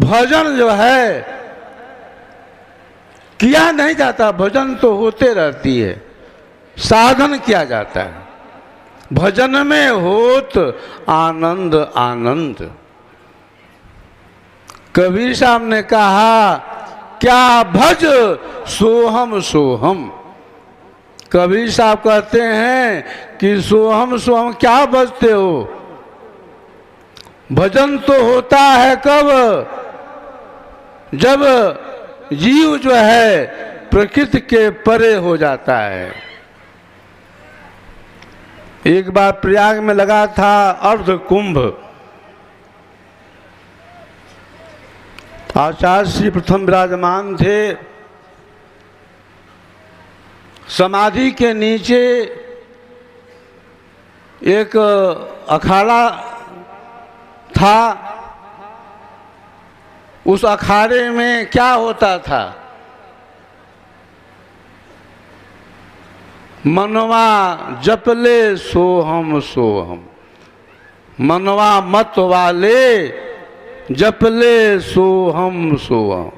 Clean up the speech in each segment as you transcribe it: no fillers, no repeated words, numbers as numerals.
भजन जो है किया नहीं जाता, भजन तो होते रहती है, साधन किया जाता है। भजन में होत आनंद आनंद। कबीर साहब ने कहा क्या भज सोहम सोहम। कबीर साहब कहते हैं कि सोहम सोहम क्या भजते हो। भजन तो होता है कब, जब जीव जो है प्रकृति के परे हो जाता है। एक बार प्रयाग में लगा था अर्ध कुंभ। आचार्य श्री प्रथम विराजमान थे। समाधि के नीचे एक अखाड़ा था। उस अखाड़े में क्या होता था, मनवा जपले सोहम सोहम। मनवा मत वाले जपले सोहम सोहम।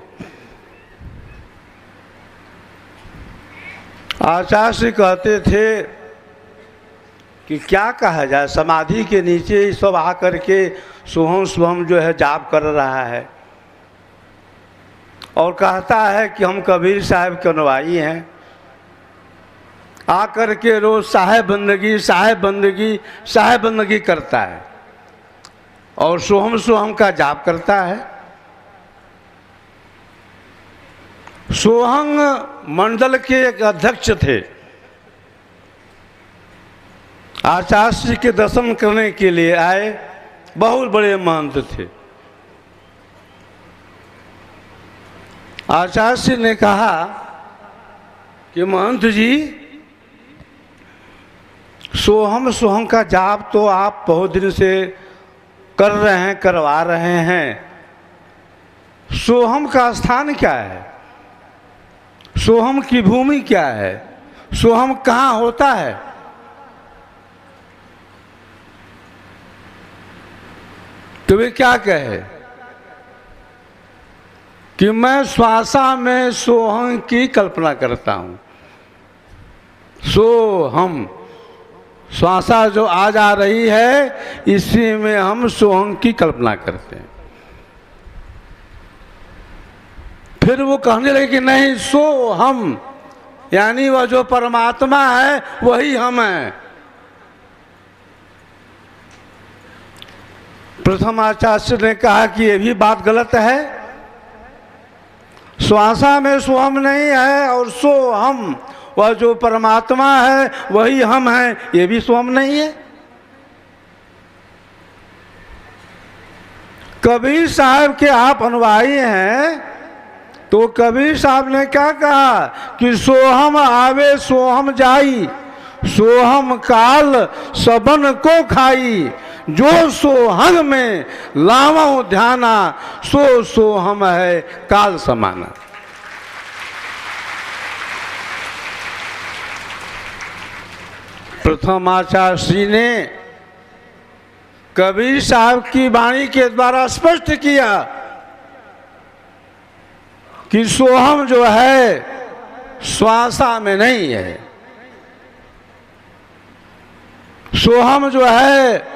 आचार्य कहते थे कि क्या कहा जाए, समाधि के नीचे सब आकर के सोहम सोहम जो है जाप कर रहा है और कहता है कि हम कबीर साहब के अनुयायी हैं। आकर के रोज साहेब बंदगी साहेब बंदगी साहेब बंदगी करता है और सोहम सोहम का जाप करता है। सोहंग मंडल के एक अध्यक्ष थे। आचार्य के दर्शन करने के लिए आए, बहुत बड़े महंत थे। आचार्य ने कहा कि महंत जी, सोहम सोहम का जाप तो आप बहुत दिन से कर रहे हैं, करवा रहे हैं। सोहम का स्थान क्या है, सोहम की भूमि क्या है, सोहम कहाँ होता है। तो वे क्या कहे कि मैं श्वासा में सोहम की कल्पना करता हूँ। सोहम श्वासा जो आ जा रही है, इसी में हम सोहम की कल्पना करते हैं। फिर वो कहने लगे कि नहीं, सो हम यानी वह जो परमात्मा है वही हम हैं। प्रथम आचार्य ने कहा कि ये भी बात गलत है। श्वासा में सोहम नहीं है और सो हम, वह जो परमात्मा है वही हम हैं, ये भी सोहम नहीं है। कबीर साहब के आप अनुयायी हैं तो कबीर साहब ने क्या कहा कि सोहम आवे सोहम जाई, सोहम काल सबन को खाई। जो सोहंग में लावो ध्याना, सो सोहम है काल समाना। प्रथम आचार्य श्री ने कबीर साहब की वाणी के द्वारा स्पष्ट किया कि सोहम जो है श्वासा में नहीं है। सोहम जो है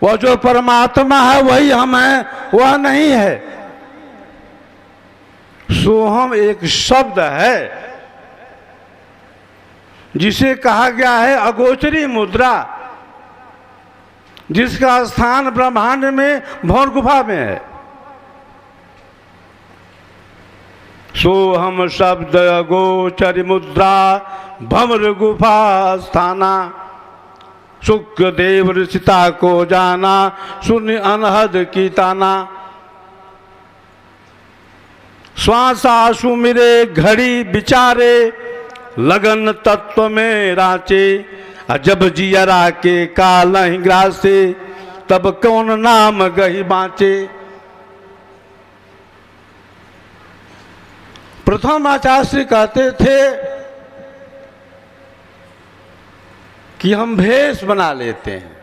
वह जो परमात्मा है वही हम हैं, वह नहीं है। सोहम एक शब्द है जिसे कहा गया है अगोचरी मुद्रा, जिसका स्थान ब्रह्मांड में भौर गुफा में है। सोहम शब्द अगोचरी मुद्रा भंवर गुफा स्थाना, शुक्रदेव ऋषिता को जाना, सुनि अनहद की ताना। श्वासा सुमिरे घड़ी विचारे, लगन तत्व में रांचे। जब जियरा के काल ग्रासे, तब कौन नाम गही बाँचे। प्रथम आचार्य कहते थे कि हम भेष बना लेते हैं,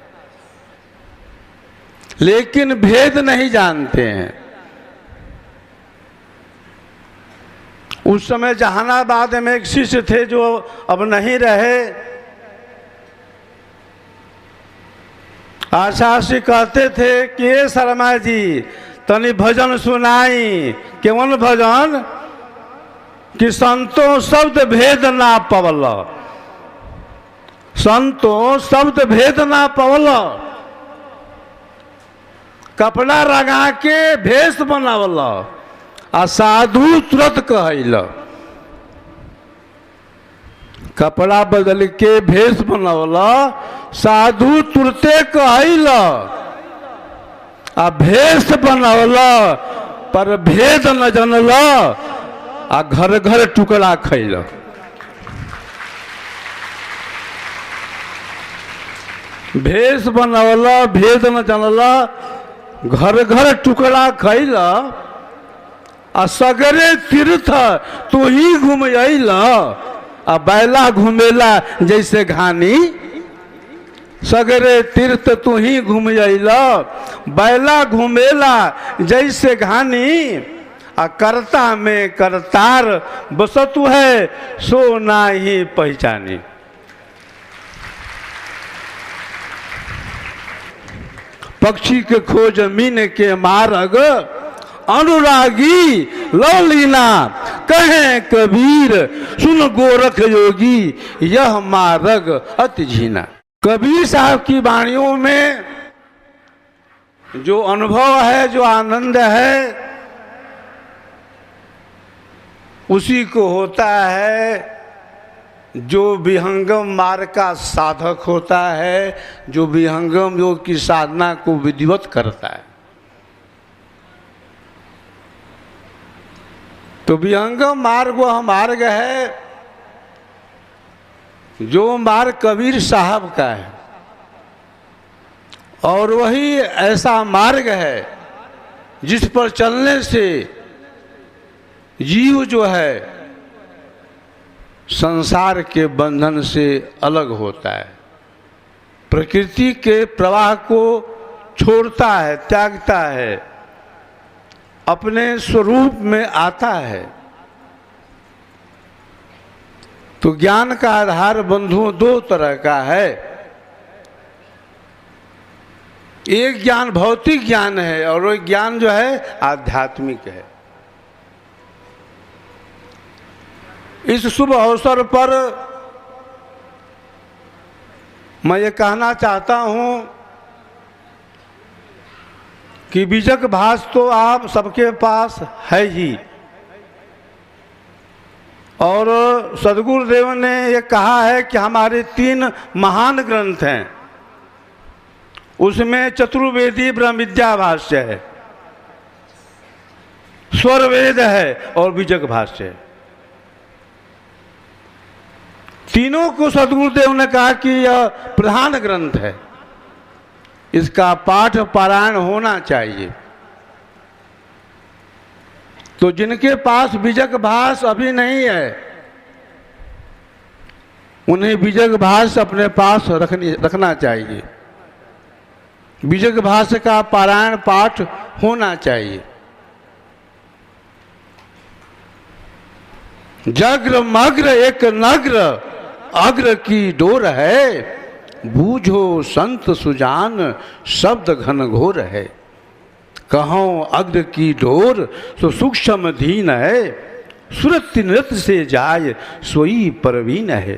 लेकिन भेद नहीं जानते हैं। उस समय जहानाबाद में एक शिष्य थे जो अब नहीं रहे। आशा से कहते थे कि शर्मा जी तनी भजन सुनाई। केवन भजन? कि संतो शब्द भेद ना पवल, संतो शब्द भेद ना पवल, कपड़ा रंगा के भेष बनावल आ साधु तुरंत कहल। कपड़ा बदल के भेष बनावल, साधु तुरते कहल आ भेष बनावल, पर भेद न जनल आ घर घर टुकड़ा खैल। भेष बनावल, भेद न जानल, घर घर टुकड़ा खैल आ सगरे तीर्थ तू ही घूम अल आ बैला घूमेला जैसे घानी। सगरे तीर्थ तू ही घूम अल, बैला घूमेला जैसे घानी। आ करता में करतार बसतु है, सो ना ही पहचानी। पक्षी के खोज मीन के मार्ग, अनुरागी लौलीना कहे कबीर, सुन गोरख योगी यह मार्ग अति झीना। कबीर साहब की वाणियों में जो अनुभव है, जो आनंद है, उसी को होता है जो विहंगम मार्ग का साधक होता है, जो विहंगम योग की साधना को विधिवत करता है। तो विहंगम मार्ग वह मार्ग है जो मार्ग कबीर साहब का है, और वही ऐसा मार्ग है जिस पर चलने से जीव जो है संसार के बंधन से अलग होता है, प्रकृति के प्रवाह को छोड़ता है, त्यागता है, अपने स्वरूप में आता है। तो ज्ञान का आधार बंधुओं दो तरह का है। एक ज्ञान भौतिक ज्ञान है और एक ज्ञान जो है आध्यात्मिक है। इस शुभ अवसर पर मैं ये कहना चाहता हूँ कि बीजक भाष तो आप सबके पास है ही, और सद्गुरुदेव ने ये कहा है कि हमारे 3 महान ग्रंथ हैं, उसमें चतुर्वेदी ब्रह्म विद्या भाष्य है, स्वर वेद है और बीजक भाष्य है। तीनों को सद्गुरुदेव ने कहा कि यह प्रधान ग्रंथ है, इसका पाठ पारायण होना चाहिए। तो जिनके पास बीजक भाष अभी नहीं है, उन्हें बीजक भाष अपने पास रखना चाहिए। बीजक भाष का पारायण पाठ होना चाहिए। जग्र मग्र एक नग्र अग्र की डोर है, बूझो संत सुजान शब्द घन घोर है। कहो अग्र की डोर तो सूक्ष्म धीन है, सुरत नृत्य से जाय सोई परवीन है।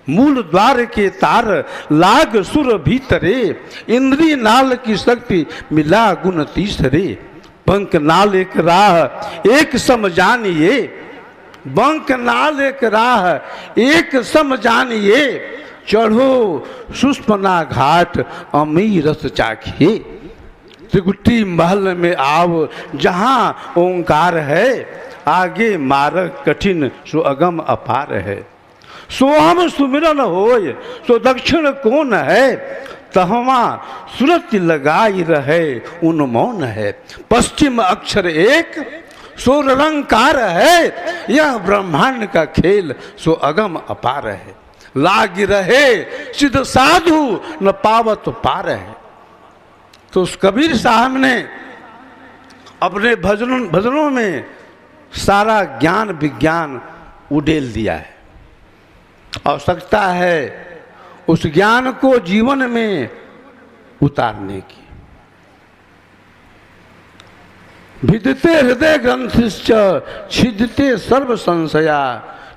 मूल द्वार के तार लाग सुर भीतरे, इंद्री नाल की शक्ति मिला गुण तीसरे। बंक नाल एक राह एक सम जानिए, बंक नाल एक राह एक सम जानिए। चढ़ो सुष्पना घाट अमी रस चाखिए। त्रिकुटी महल में आओ जहाँ ओंकार है, आगे मार्ग कठिन सो अगम अपार है। सोहम सुमिरन होय सो दक्षिण कौन है, तहवा सुरत लगाई रहे उन मौन है। पश्चिम अक्षर एक सो रंकार है, यह ब्रह्मांड का खेल सो अगम अपार है। लाग रहे सिद्ध साधु न पावत पार है। तो उस कबीर साहब ने अपने भजनों में सारा ज्ञान विज्ञान उड़ेल दिया है। आवश्यकता है उस ज्ञान को जीवन में उतारने की। भिदते हृदय ग्रंथिश्च छिदते सर्व संशया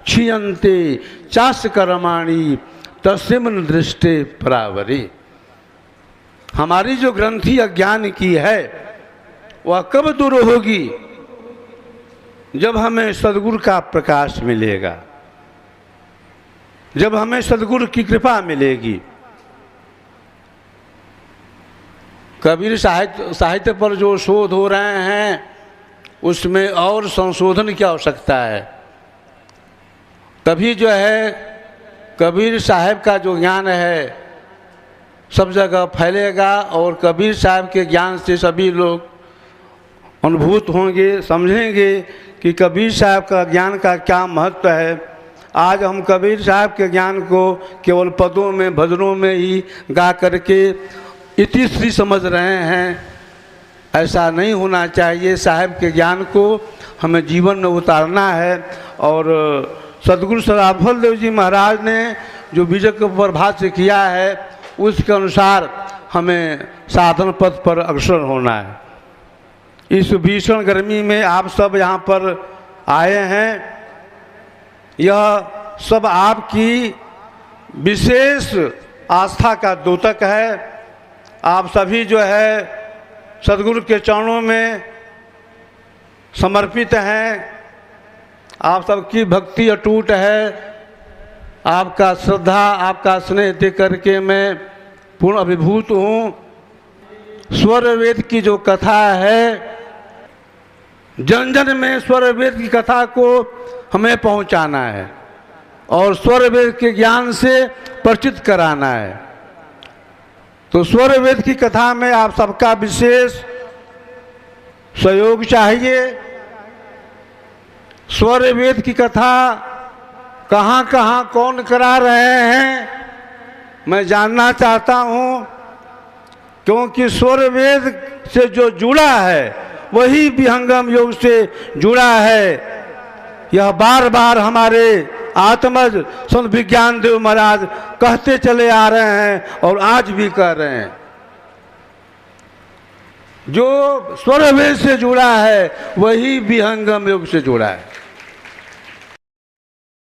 क्षीयन्ते चास्य कर्माणि तस्मिन् दृष्टे परावरे। हमारी जो ग्रंथि अज्ञान की है वह कब दूर होगी? जब हमें सद्गुरु का प्रकाश मिलेगा, जब हमें सद्गुरु की कृपा मिलेगी। कबीर साहित्य पर जो शोध हो रहे हैं उसमें और संशोधन की आवश्यकता है। तभी जो है कबीर साहब का जो ज्ञान है सब जगह फैलेगा और कबीर साहब के ज्ञान से सभी लोग अनुभूत होंगे, समझेंगे कि कबीर साहब का ज्ञान का क्या महत्व है। आज हम कबीर साहब के ज्ञान को केवल पदों में भजनों में ही गा करके इतिश्री समझ रहे हैं। ऐसा नहीं होना चाहिए। साहब के ज्ञान को हमें जीवन में उतारना है। और सद्गुरु सदाफल देव जी महाराज ने जो विजय को प्रभाष्य किया है उसके अनुसार हमें साधन पथ पर अग्रसर होना है। इस भीषण गर्मी में आप सब यहाँ पर आए हैं, यह सब आपकी विशेष आस्था का द्योतक है। आप सभी जो है सद्गुरु के चरणों में समर्पित हैं। आप सबकी भक्ति अटूट है। आपका श्रद्धा, आपका स्नेह देख करके मैं पूर्ण अभिभूत हूँ। स्वर वेद की जो कथा है, जन जन में स्वर वेद की कथा को हमें पहुँचाना है और स्वर वेद के ज्ञान से परिचित कराना है। तो स्वर वेद की कथा में आप सबका विशेष सहयोग चाहिए। स्वर वेद की कथा कहाँ कहाँ कौन करा रहे हैं मैं जानना चाहता हूँ, क्योंकि स्वर वेद से जो जुड़ा है वही विहंगम योग से जुड़ा है। यह बार बार हमारे आत्मज संत विज्ञान देव महाराज कहते चले आ रहे हैं और आज भी कह रहे हैं। जो स्वर वेद से जुड़ा है वही विहंगम योग से जुड़ा है।